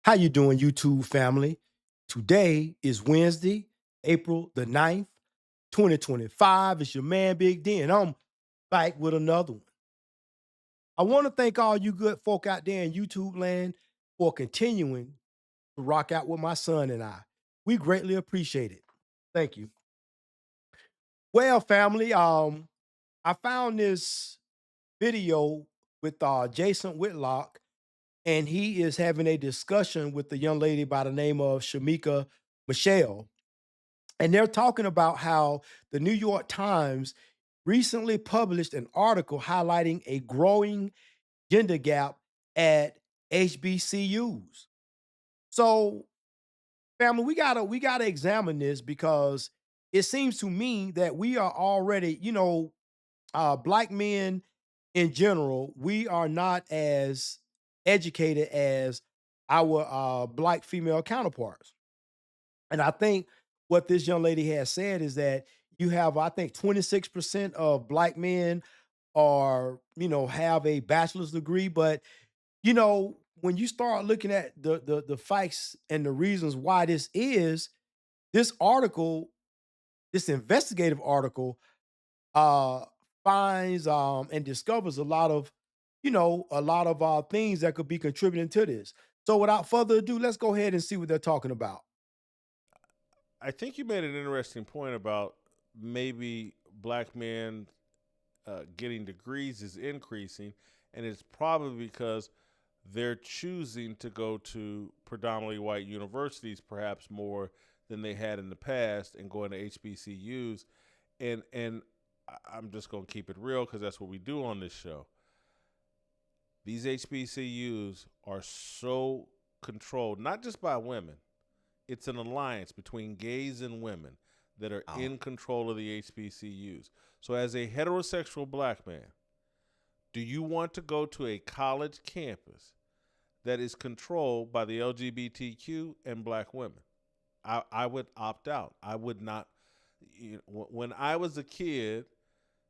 How you doing, YouTube family? Today is Wednesday, April the 9th, 2025. It's your man Big D, and I'm back with another one. I want to thank all you good folk out there in YouTube land for continuing to rock out with my son and I. We greatly appreciate it. Thank you. Well, family, I found this video with Jason Whitlock, and he is having a discussion with the young lady by the name of Shamika Michelle. And they're talking about how the New York Times recently published an article highlighting a growing gender gap at HBCUs. So, family, we gotta examine this because it seems to me that we are already, black men in general, we are not as educated as our black female counterparts. And I think what this young lady has said is that you have, I think, 26% of black men are, have a bachelor's degree. But, when you start looking at the facts and the reasons why this article, this investigative article, uh finds and discovers a lot of things that could be contributing to this. So without further ado, let's go ahead and see what they're talking about. I think you made an interesting point about maybe black men getting degrees is increasing, and it's probably because they're choosing to go to predominantly white universities, perhaps more than they had in the past, and going to HBCUs. And I'm just going to keep it real because that's what we do on this show. These HBCUs are so controlled, not just by women. It's an alliance between gays and women that are Oh. in control of the HBCUs. So, as a heterosexual black man, do you want to go to a college campus that is controlled by the LGBTQ and black women? I would opt out. I would not. When I was a kid,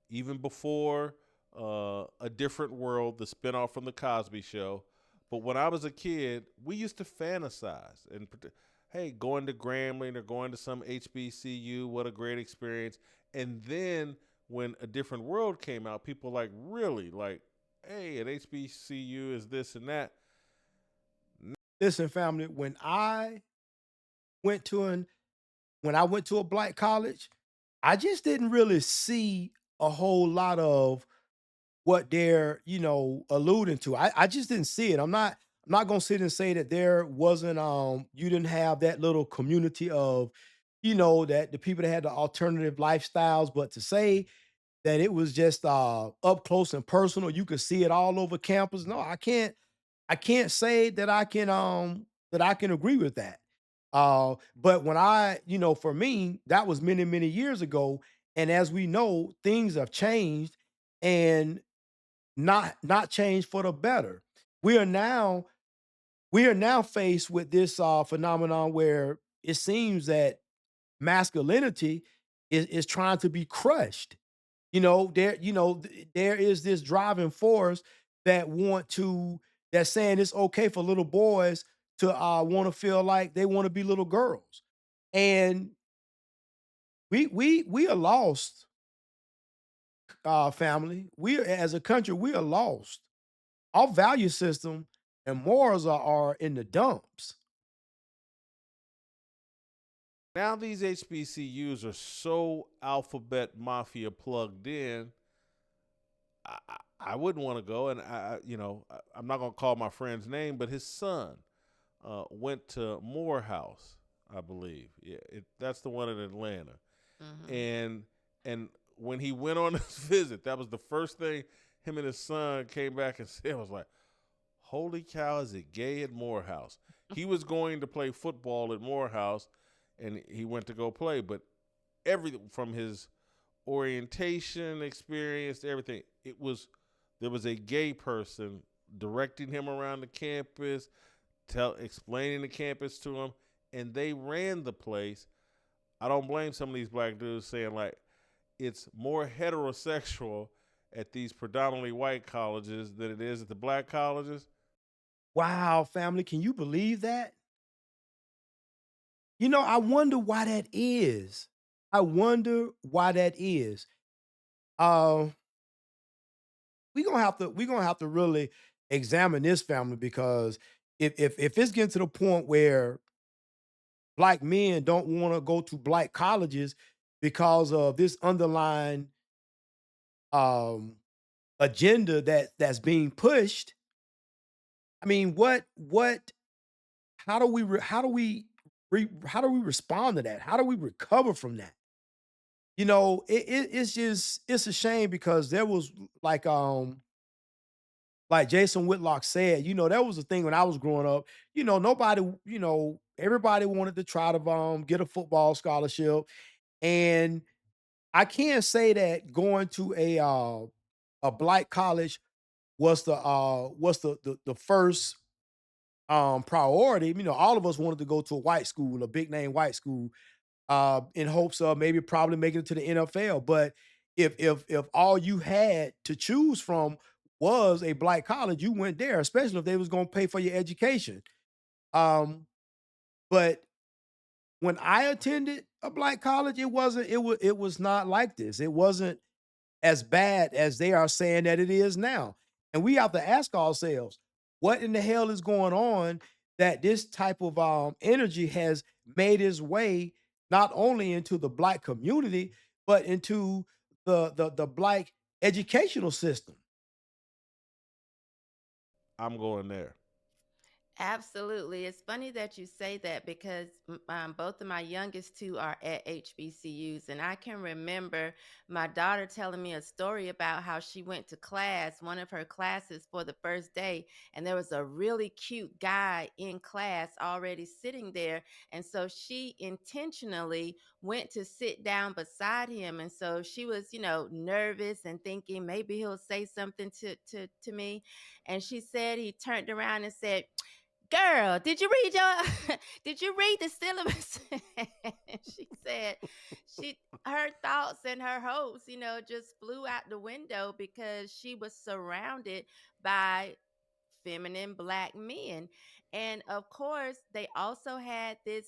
even before A Different World, the spinoff from The Cosby Show. But when I was a kid, we used to fantasize and, hey, going to Grambling or going to some HBCU, what a great experience. And then when A Different World came out, people like, really? Like, hey, an HBCU is this and that. Listen, family, went to an when I went to a black college, I just didn't really see a whole lot of what they're, alluding to. I just didn't see it. I'm not gonna sit and say that there wasn't you didn't have that little community of, that the people that had the alternative lifestyles, but to say that it was just up close and personal, you could see it all over campus. No, I can't say that I can agree with that. But when for me, that was many, many years ago. And as we know, things have changed and not changed for the better. We are now we are now faced with this phenomenon where it seems that masculinity is trying to be crushed. There is this driving force that want to that's saying it's okay for little boys to want to feel like they want to be little girls. And we are lost, family. We as a country, we are lost. Our value system and morals are in the dumps. Now these HBCUs are so alphabet mafia plugged in. I wouldn't want to go, and I'm not going to call my friend's name, but his son went to Morehouse, I believe. Yeah, that's the one in Atlanta. Mhm. And when he went on this visit, that was the first thing him and his son came back and said. Was like, "Holy cow, is it gay at Morehouse?" He was going to play football at Morehouse, and he went to go play, but everything from his orientation experience, everything, it was there was a gay person directing him around the campus, explaining the campus to him, and they ran the place. I don't blame some of these black dudes saying like it's more heterosexual at these predominantly white colleges than it is at the black colleges. Wow, family, can you believe that? You know, I wonder why that is. I wonder why that is. Uh, we gonna have to really examine this family because if it's getting to the point where black men don't want to go to black colleges because of this underlying um agenda that's being pushed. I mean, what how do we respond to that? How do we recover from that? You know, it's just it's a shame because there was like like Jason Whitlock said, you know, that was the thing when I was growing up. You know, nobody, you know, everybody wanted to try to get a football scholarship. And I can't say that going to a black college was the first priority. You know, all of us wanted to go to a white school, a big name white school, in hopes of maybe probably making it to the NFL. But if all you had to choose from was a black college, you went there, especially if they was going to pay for your education. Um, but when I attended a black college, it was not like this. It wasn't as bad as they are saying that it is now. And we have to ask ourselves, what in the hell is going on that this type of energy has made its way not only into the black community, but into the black educational system? I'm going there. Absolutely. It's funny that you say that because both of my youngest two are at HBCUs. And I can remember my daughter telling me a story about how she went to class, one of her classes for the first day, and there was a really cute guy in class already sitting there. And so she intentionally went to sit down beside him. And so she was, nervous and thinking maybe he'll say something to me. And she said he turned around and said, "Girl, did you read your did you read the syllabus?" She said her thoughts and her hopes, just flew out the window because she was surrounded by feminine black men. And of course, they also had this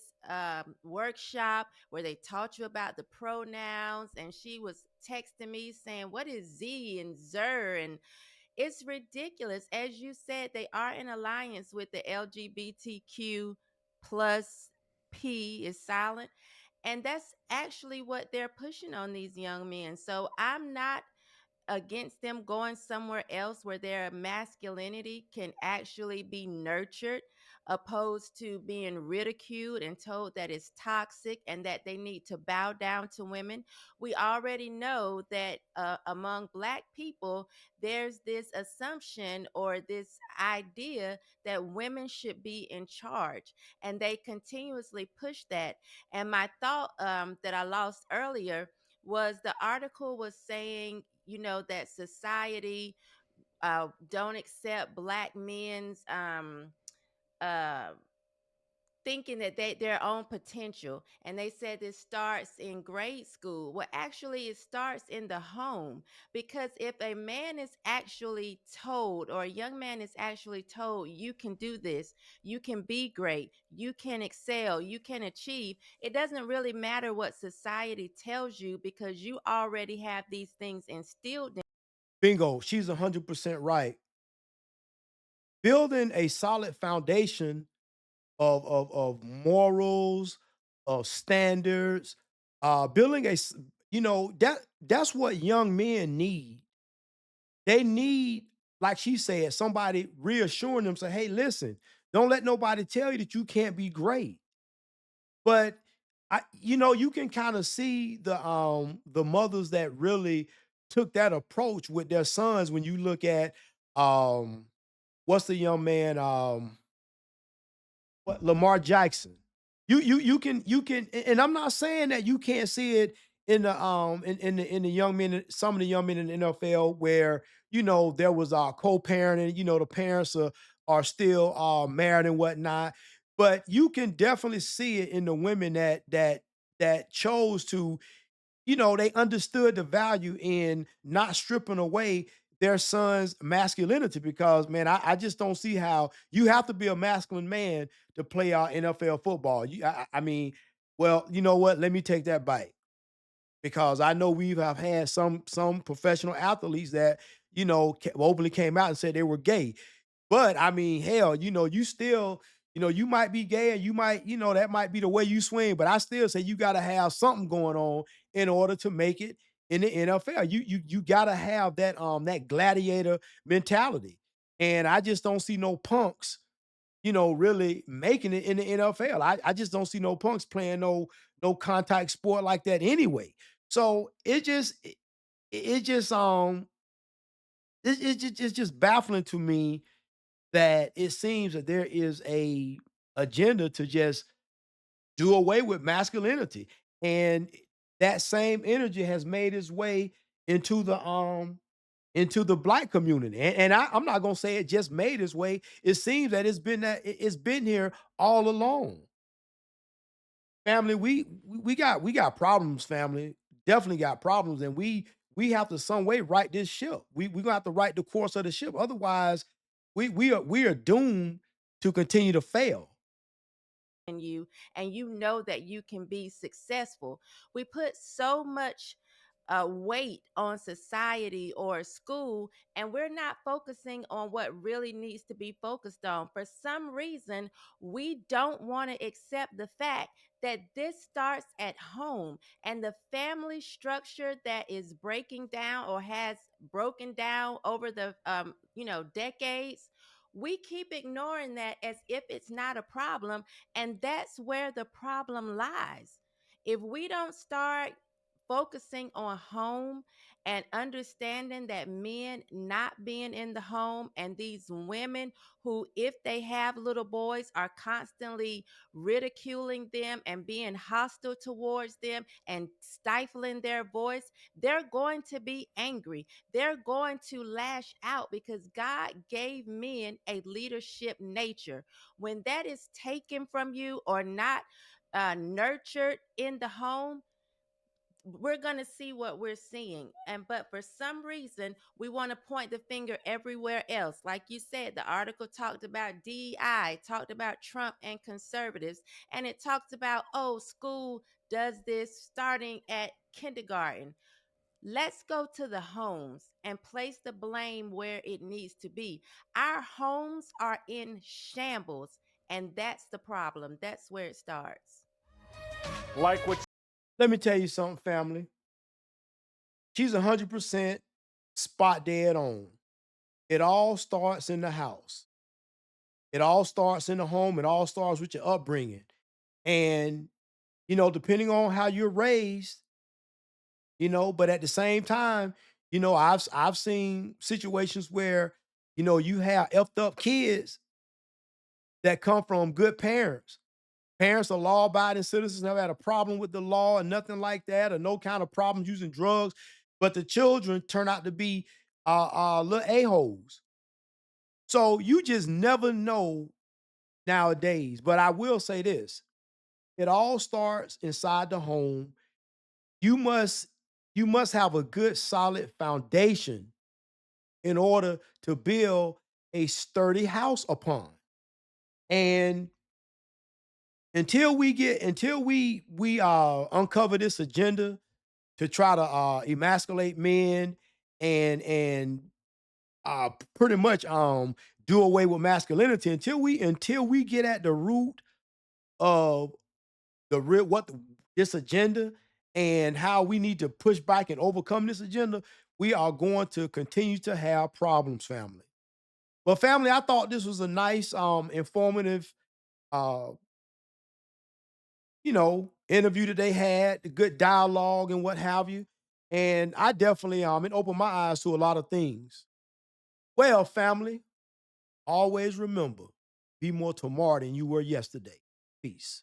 workshop where they taught you about the pronouns. And she was texting me saying, "What is Z and Zer?" And it's ridiculous. As you said, they are in alliance with the LGBTQ plus P is silent. And that's actually what they're pushing on these young men. So I'm not against them going somewhere else where their masculinity can actually be nurtured, opposed to being ridiculed and told that it's toxic and that they need to bow down to women. We already know that among black people there's this assumption or this idea that women should be in charge, and they continuously push that. And my thought that I lost earlier was the article was saying, that society don't accept black men's uh thinking that their own potential, and they said this starts in grade school. Well, actually it starts in the home, because if a man is actually told, or a young man is actually told, you can do this, you can be great, you can excel, you can achieve, it doesn't really matter what society tells you, because you already have these things instilled in. Bingo, she's 100% right. Building a solid foundation of morals, of standards, building that's what young men need. They need, like she said, somebody reassuring them, say, "Hey, listen, don't let nobody tell you that you can't be great." But you can kind of see the mothers that really took that approach with their sons when you look at um what's the young man what Lamar Jackson. And I'm not saying that you can't see it in the young men, some of the young men in the NFL where there was co-parenting, the parents are still married and whatnot. But you can definitely see it in the women that chose to, they understood the value in not stripping away their son's masculinity because, man, I just don't see how you have to be a masculine man to play NFL football. I mean, well, you know what? Let me take that back because I know we have had some professional athletes that openly came out and said they were gay. But I mean, hell, you still, you might be gay and you might, that might be the way you swing. But I still say you got to have something going on in order to make it in the NFL. You got to have that gladiator mentality. And I just don't see no punks really making it in the NFL. I just don't see no punks playing no contact sport like that anyway. So it's just baffling to me that it seems that there is a agenda to just do away with masculinity. And that same energy has made its way into the black community. I'm not gonna say it just made its way. It seems that it's been here all along. Family, we got problems, family. Definitely got problems, and we have to some way right this ship. We gonna have to right the course of the ship. Otherwise, we are doomed to continue to fail. In you, and you know that you can be successful. We put so much weight on society or school, and we're not focusing on what really needs to be focused on. For some reason, we don't want to accept the fact that this starts at home, and the family structure that is breaking down or has broken down over the decades. We keep ignoring that as if it's not a problem, and that's where the problem lies. If we don't start focusing on home and understanding that men not being in the home and these women who, if they have little boys, are constantly ridiculing them and being hostile towards them and stifling their voice, they're going to be angry. They're going to lash out because God gave men a leadership nature. When that is taken from you or not nurtured in the home, we're going to see what we're seeing. And but for some reason we want to point the finger everywhere else. Like you said, the article talked about DEI, talked about Trump and conservatives, and it talks about, oh, school does this starting at kindergarten. Let's go to the homes and place the blame where it needs to be. Our homes are in shambles, and that's the problem. That's where it starts. Like what Let me tell you something, family. She's 100% spot dead on. It all starts in the house. It all starts in the home. It all starts with your upbringing. And, depending on how you're raised, but at the same time, I've seen situations where, you have effed up kids that come from good parents. Parents are law abiding citizens, never had a problem with the law and nothing like that, or no kind of problems using drugs. But the children turn out to be little a-holes. So you just never know nowadays. But I will say this: it all starts inside the home. You must you must have a good, solid foundation in order to build a sturdy house upon. And until we uncover this agenda to try to emasculate men and pretty much do away with masculinity, until we get at the root of the real this agenda and how we need to push back and overcome this agenda, we are going to continue to have problems, family. But family, I thought this was a nice, informative, uh, interview that they had, the good dialogue and what have you. And I definitely it opened my eyes to a lot of things. Well, family, always remember, be more tomorrow than you were yesterday. Peace.